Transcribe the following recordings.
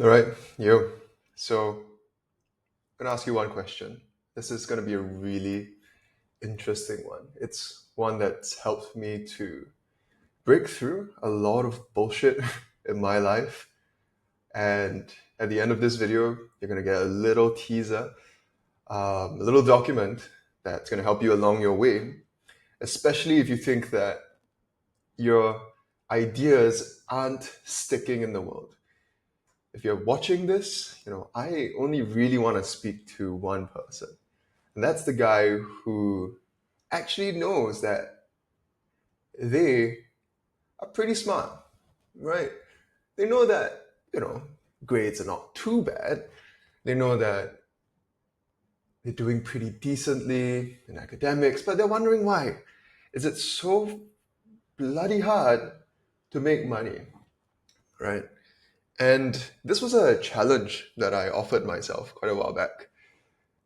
All right, yo. So I'm gonna ask you one question. This is gonna be a really interesting one. It's one that's helped me to break through a lot of bullshit in my life. And at the end of this video, you're gonna get a little teaser, a little document that's gonna help you along your way, especially if you think that your ideas aren't sticking in the world. If you're watching this, I only really want to speak to one person. And that's the guy who actually knows that they are pretty smart, right? They know that, grades are not too bad. They know that they're doing pretty decently in academics, but they're wondering why. Is it so bloody hard to make money, right? And this was a challenge that I offered myself quite a while back,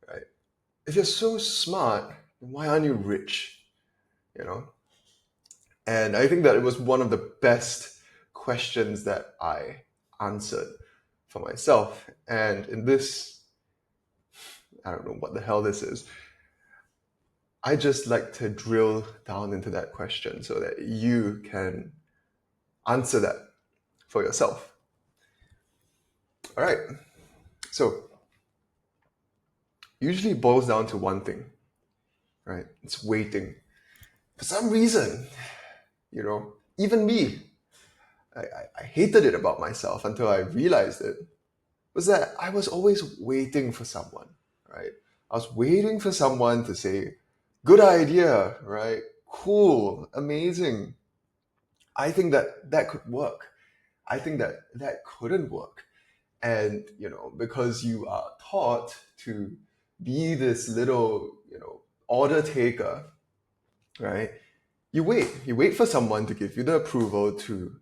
right? If you're so smart, then why aren't you rich? You know? And I think that it was one of the best questions that I answered for myself. And in this, I don't know what the hell this is. I just like to drill down into that question so that you can answer that for yourself. All right. So, usually it boils down to one thing, right? It's waiting. For some reason, even me, I hated it about myself until I realized it, was that I was always waiting for someone, right? I was waiting for someone to say, good idea, right? Cool, amazing. I think that that could work. I think that that couldn't work. And, because you are taught to be this little, order taker, right? You wait for someone to give you the approval to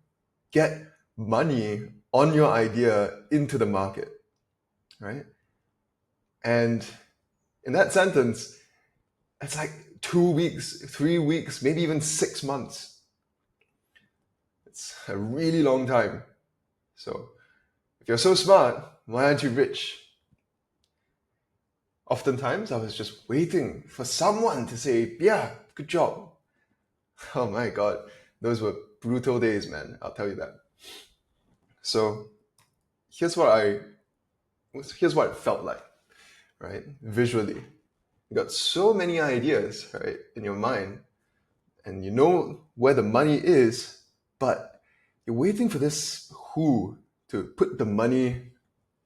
get money on your idea into the market, right? And in that sentence, it's like 2 weeks, 3 weeks, maybe even 6 months. It's a really long time. So if you're so smart, why aren't you rich? Oftentimes, I was just waiting for someone to say, yeah, good job. Oh my God, those were brutal days, man. I'll tell you that. So here's what I here's what it felt like, right? Visually. You got so many ideas, right, in your mind, and you know where the money is, but you're waiting for this who to put the money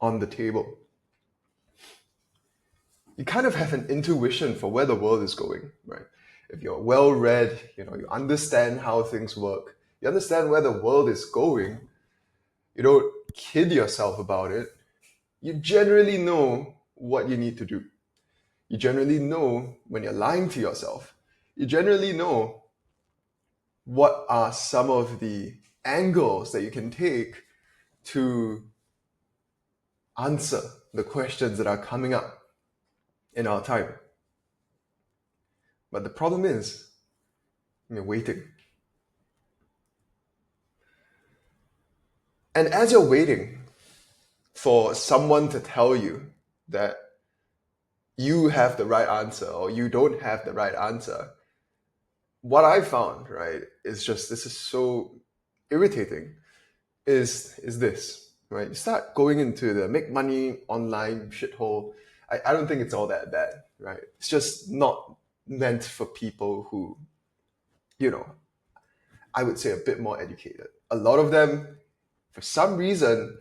on the table. You kind of have an intuition for where the world is going, right? If you're well read, you understand how things work, you understand where the world is going, you don't kid yourself about it, you generally know what you need to do. You generally know when you're lying to yourself. You generally know what are some of the angles that you can take to answer the questions that are coming up in our time. But the problem is, you're waiting. And as you're waiting for someone to tell you that you have the right answer or you don't have the right answer, what I found, right, is just this is so irritating, is this, right? You start going into the make money online shithole. I don't think it's all that bad, right? It's just not meant for people who, you know, I would say a bit more educated. A lot of them, for some reason,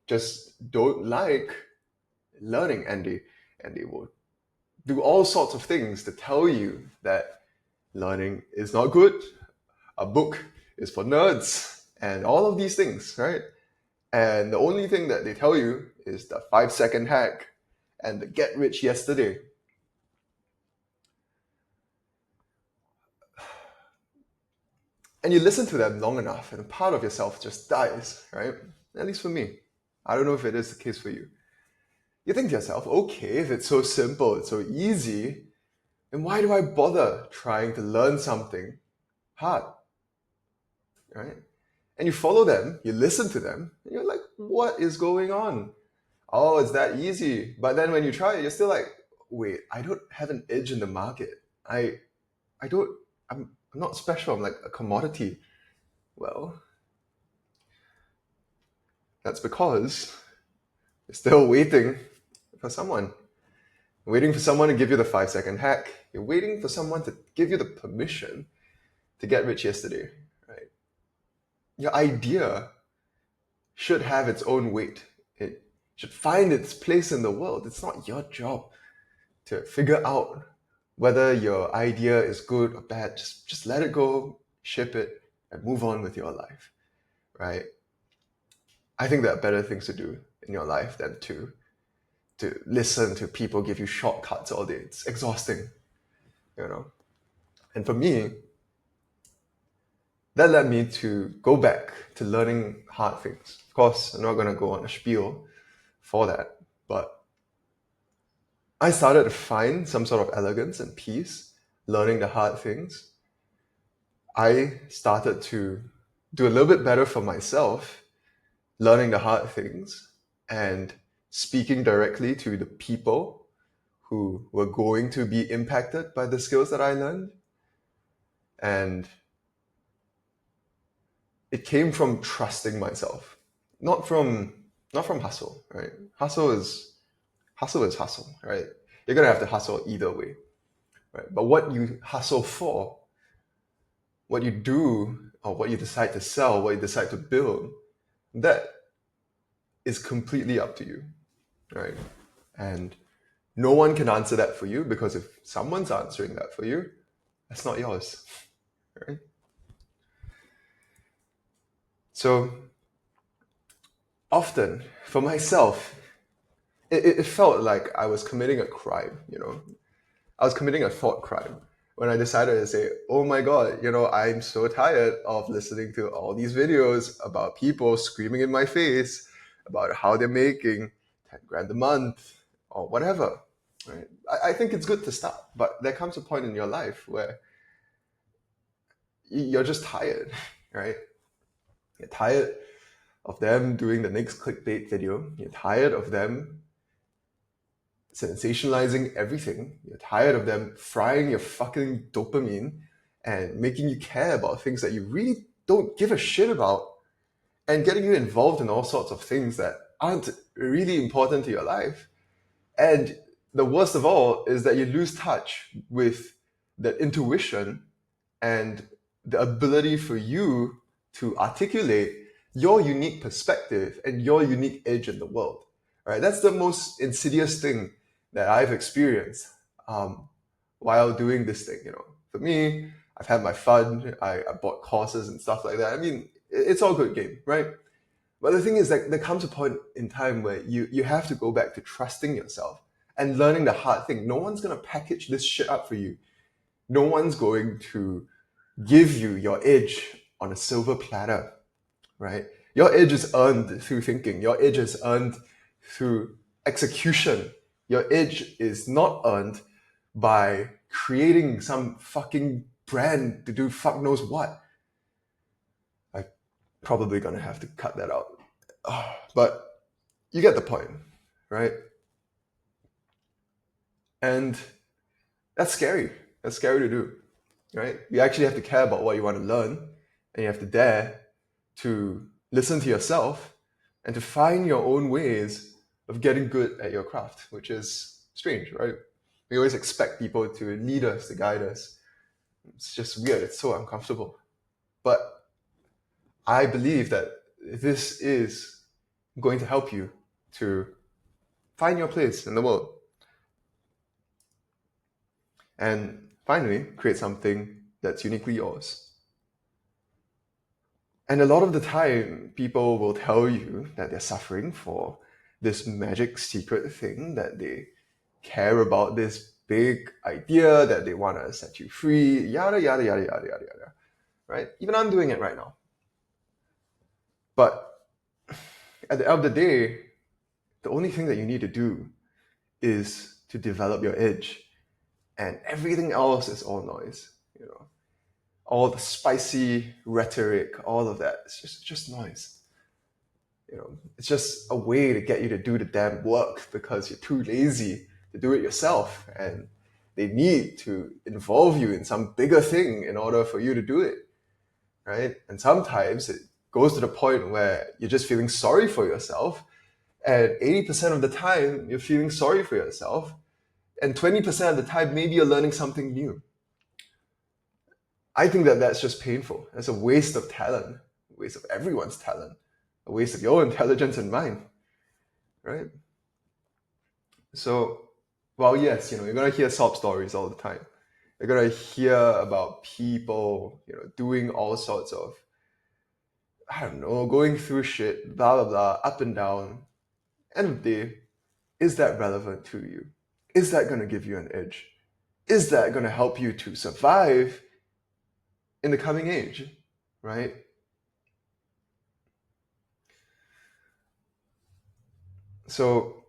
just don't like learning, and they will do all sorts of things to tell you that learning is not good, a book is for nerds, and all of these things, right? And the only thing that they tell you is the 5 second hack and the get rich yesterday. And you listen to them long enough, and a part of yourself just dies, right? At least for me. I don't know if it is the case for you. You think to yourself, okay, if it's so simple, it's so easy, then why do I bother trying to learn something hard, right? And you follow them, you listen to them, and you're like, what is going on? Oh, it's that easy. But then when you try it, you're still like, wait, I don't have an edge in the market. I don't, I'm not special. I'm like a commodity. Well, that's because you're still waiting for someone. Waiting for someone to give you the 5 second hack. You're waiting for someone to give you the permission to get rich yesterday, right? Your idea should have its own weight. It should find its place in the world. It's not your job to figure out whether your idea is good or bad. Just let it go, ship it, and move on with your life, right? I think there are better things to do in your life than to listen to people give you shortcuts all day. It's exhausting, you know. And for me, that led me to go back to learning hard things. Of course, I'm not going to go on a spiel for that, but I started to find some sort of elegance and peace learning the hard things. I started to do a little bit better for myself learning the hard things and speaking directly to the people who were going to be impacted by the skills that I learned. And it came from trusting myself, not from hustle, right? Hustle is hustle, right? You're gonna have to hustle either way, right? But what you hustle for, what you do, or what you decide to sell, what you decide to build, that is completely up to you, right? And no one can answer that for you, because if someone's answering that for you, that's not yours, right? So often for myself, it felt like I was committing a crime, you know. I was committing a thought crime when I decided to say, oh my God, you know, I'm so tired of listening to all these videos about people screaming in my face about how they're making 10 grand a month or whatever. Right? I think it's good to start, but there comes a point in your life where you're just tired, right? You're tired of them doing the next clickbait video. You're tired of them sensationalizing everything. You're tired of them frying your fucking dopamine and making you care about things that you really don't give a shit about, and getting you involved in all sorts of things that aren't really important to your life. And the worst of all is that you lose touch with that intuition and the ability for you to articulate your unique perspective and your unique edge in the world. Right? That's the most insidious thing that I've experienced while doing this thing. You know, for me, I've had my fun. I bought courses and stuff like that. I mean, it's all good game, right? But the thing is that there comes a point in time where you have to go back to trusting yourself and learning the hard thing. No one's gonna package this shit up for you. No one's going to give you your edge on a silver platter, right? Your edge is earned through thinking. Your edge is earned through execution. Your edge is not earned by creating some fucking brand to do fuck knows what. I'm probably gonna have to cut that out. But you get the point, right? And that's scary. That's scary to do, right? You actually have to care about what you want to learn, and you have to dare to listen to yourself and to find your own ways of getting good at your craft, which is strange, right? We always expect people to lead us, to guide us. It's just weird. It's so uncomfortable. But I believe that this is going to help you to find your place in the world. And finally, create something that's uniquely yours. And a lot of the time, people will tell you that they're suffering for this magic secret thing, that they care about this big idea, that they want to set you free, yada, yada, yada, yada, yada, yada. Right? Even I'm doing it right now. But at the end of the day, the only thing that you need to do is to develop your edge, and everything else is all noise. You know, all the spicy rhetoric, all of that. It's just noise. It's just a way to get you to do the damn work because you're too lazy to do it yourself, and they need to involve you in some bigger thing in order for you to do it, right? And sometimes it goes to the point where you're just feeling sorry for yourself, and 80% of the time you're feeling sorry for yourself, and 20% of the time maybe you're learning something new. I think that that's just painful. That's a waste of talent, a waste of everyone's talent, a waste of your intelligence and mine, right? So, well, yes, you're gonna hear sob stories all the time. You're gonna hear about people, doing all sorts of, I don't know, going through shit, blah blah blah, up and down. End of the day, is that relevant to you? Is that gonna give you an edge? Is that gonna help you to survive in the coming age, right? So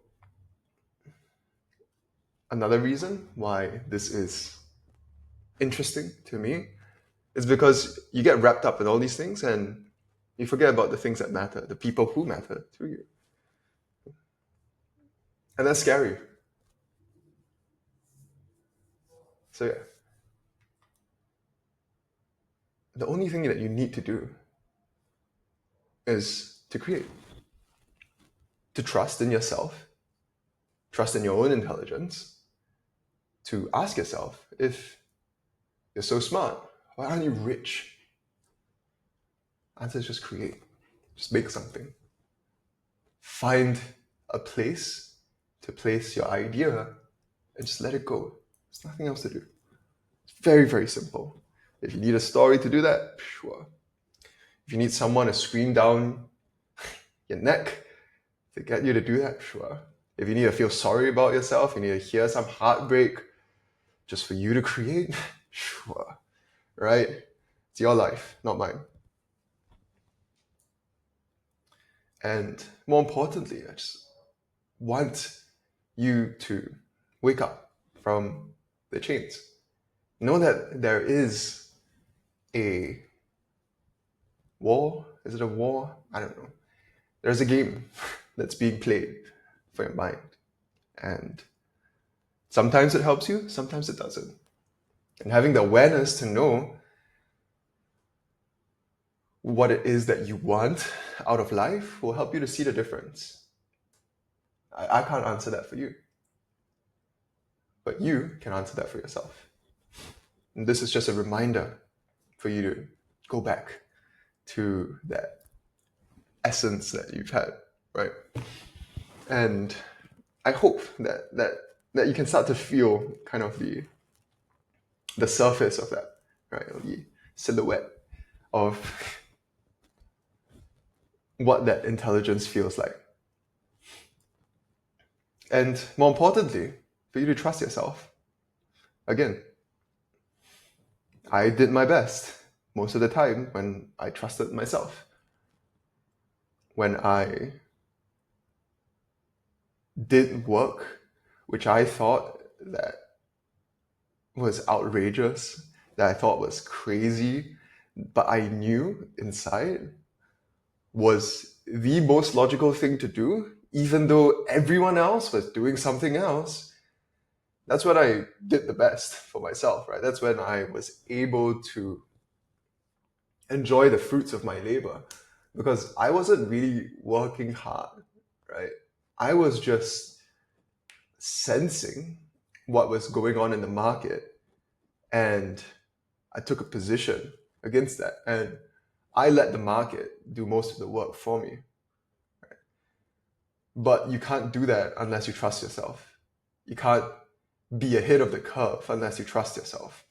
another reason why this is interesting to me is because you get wrapped up in all these things and you forget about the things that matter, the people who matter to you. And that's scary. So yeah, the only thing that you need to do is to create, to trust in yourself, trust in your own intelligence, to ask yourself, if you're so smart, why aren't you rich? Answer is just create, just make something. Find a place to place your idea and just let it go. There's nothing else to do. It's very, very simple. If you need a story to do that, sure. If you need someone to scream down your neck to get you to do that, sure. If you need to feel sorry about yourself, you need to hear some heartbreak just for you to create, sure. Right? It's your life, not mine. And more importantly, I just want you to wake up from the chains. Know that there is a war. Is it a war? I don't know. There's a game that's being played for your mind. And sometimes it helps you, sometimes it doesn't. And having the awareness to know what it is that you want out of life will help you to see the difference. I can't answer that for you, but you can answer that for yourself. And this is just a reminder for you to go back to that essence that you've had, right? And I hope that you can start to feel kind of the surface of that, right? Or the silhouette of what that intelligence feels like. And more importantly, for you to trust yourself. Again, I did my best most of the time when I trusted myself. When I did work which I thought that was outrageous, that I thought was crazy, but I knew inside was the most logical thing to do, even though everyone else was doing something else. That's when I did the best for myself, right? That's when I was able to enjoy the fruits of my labor, because I wasn't really working hard, right? I was just sensing what was going on in the market, and I took a position against that, and I let the market do most of the work for me. Right? But you can't do that unless you trust yourself. You can't be ahead of the curve unless you trust yourself.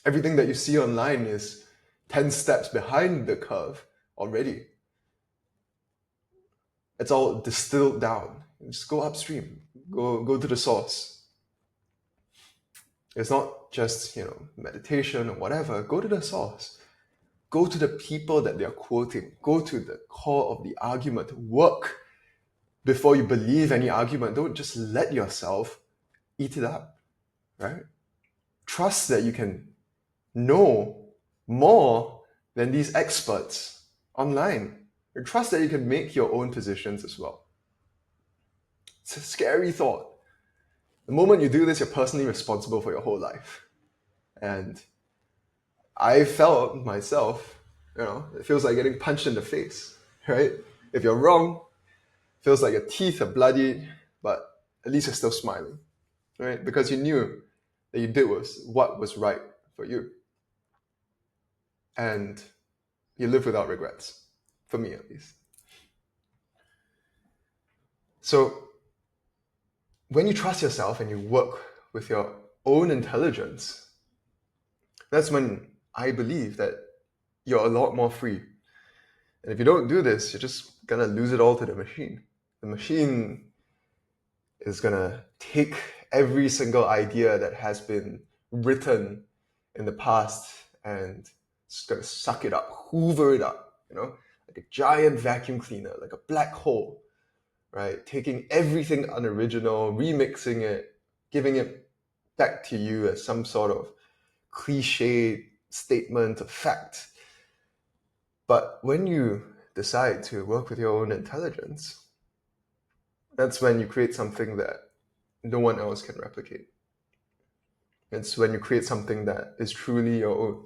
Everything that you see online is 10 steps behind the curve already. It's all distilled down. Just go upstream. Go to the source. It's not just, meditation or whatever. Go to the source. Go to the people that they're quoting. Go to the core of the argument. Work before you believe any argument. Don't just let yourself eat it up, right? Trust that you can know more than these experts online. You trust that you can make your own positions as well. It's a scary thought. The moment you do this, you're personally responsible for your whole life. And I felt myself, it feels like getting punched in the face, right? If you're wrong, it feels like your teeth are bloody, but at least you're still smiling, right? Because you knew that you did what was right for you. And you live without regrets, for me at least. So when you trust yourself and you work with your own intelligence, that's when I believe that you're a lot more free. And if you don't do this, you're just gonna lose it all to the machine. The machine is gonna take every single idea that has been written in the past and it's gonna suck it up, hoover it up, like a giant vacuum cleaner, like a black hole, right? Taking everything unoriginal, remixing it, giving it back to you as some sort of cliche statement of fact. But when you decide to work with your own intelligence, that's when you create something that no one else can replicate. It's when you create something that is truly your own.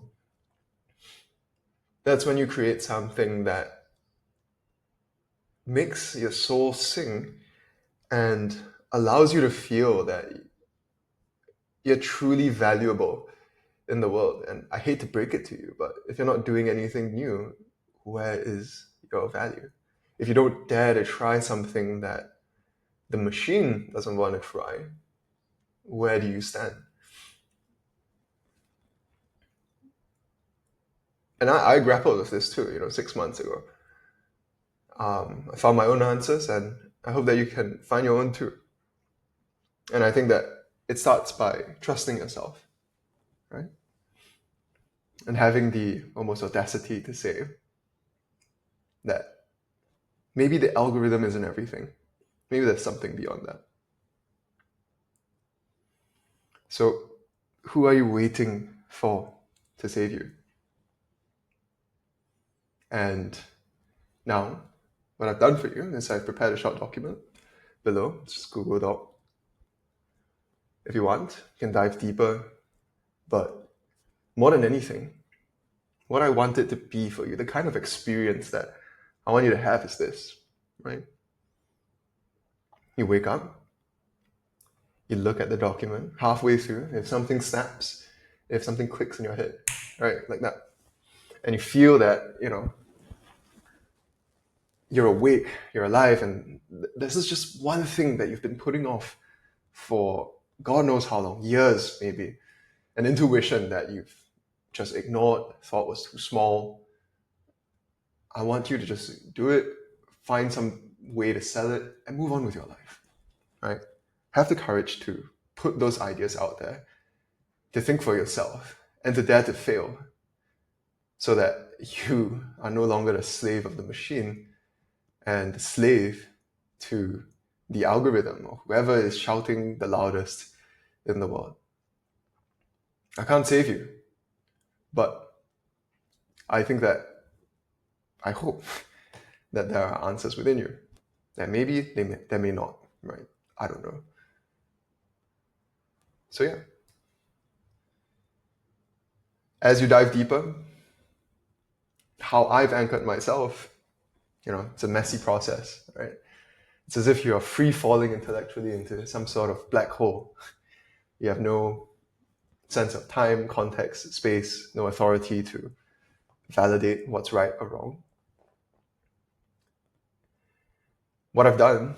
That's when you create something that makes your soul sing and allows you to feel that you're truly valuable in the world. And I hate to break it to you, but if you're not doing anything new, where is your value? If you don't dare to try something that the machine doesn't want to try, where do you stand? And I grappled with this too, 6 months ago. I found my own answers, and I hope that you can find your own too. And I think that it starts by trusting yourself, right? And having the almost audacity to say that maybe the algorithm isn't everything. Maybe there's something beyond that. So, who are you waiting for to save you? And now, what I've done for you is I've prepared a short document below. It's just Google Doc. If you want, you can dive deeper. But more than anything, what I want it to be for you, the kind of experience that I want you to have is this, right? You wake up, you look at the document halfway through, if something snaps, if something clicks in your head, right? Like that. And you feel that, you're awake, you're alive, and this is just one thing that you've been putting off for God knows how long, years maybe. An intuition that you've just ignored, thought was too small. I want you to just do it, find some way to sell it, and move on with your life, right? Have the courage to put those ideas out there, to think for yourself, and to dare to fail, so that you are no longer the slave of the machine and the slave to the algorithm or whoever is shouting the loudest in the world. I can't save you, but I think that, I hope that there are answers within you. And maybe there may not, right? I don't know. So yeah. As you dive deeper, how I've anchored myself, it's a messy process, right? It's as if you're free falling intellectually into some sort of black hole. You have no sense of time, context, space, no authority to validate what's right or wrong. What I've done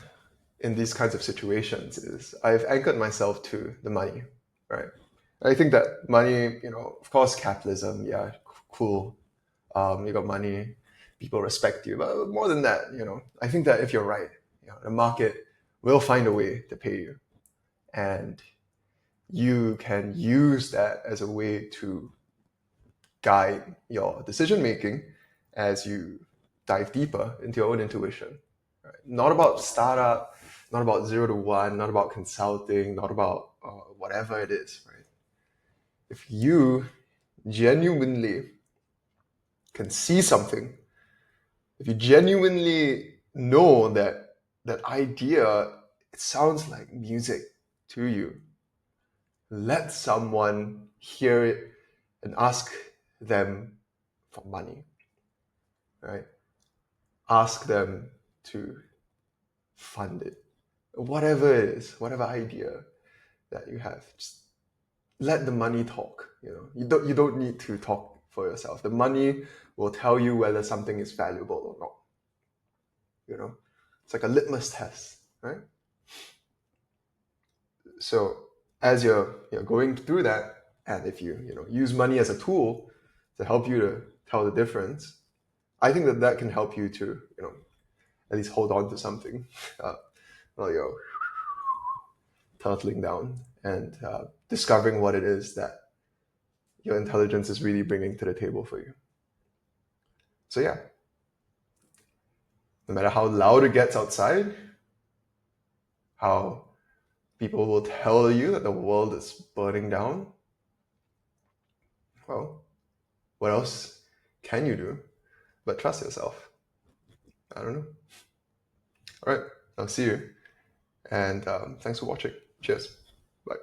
in these kinds of situations is I've anchored myself to the money, right? I think that money, of course, capitalism, yeah, cool. You got money, people respect you. But more than that, I think that if you're right, the market will find a way to pay you. And you can use that as a way to guide your decision making as you dive deeper into your own intuition. Right? Not about startup, not about 0 to 1, not about consulting, not about whatever it is. Right? If you genuinely can see something, if you genuinely know that that idea, it sounds like music to you, let someone hear it and ask them for money, right? Ask them to fund it. Whatever it is, whatever idea that you have, just let the money talk. You don't need to talk for yourself. The money will tell you whether something is valuable or not. It's like a litmus test, right? So as you're going through that, and if you use money as a tool to help you to tell the difference, I think that can help you to at least hold on to something uh, while you're turtling down and discovering what it is that your intelligence is really bringing to the table for you. So yeah, no matter how loud it gets outside, how people will tell you that the world is burning down, well, what else can you do but trust yourself? I don't know. All right, I'll see you. And thanks for watching. Cheers. Bye.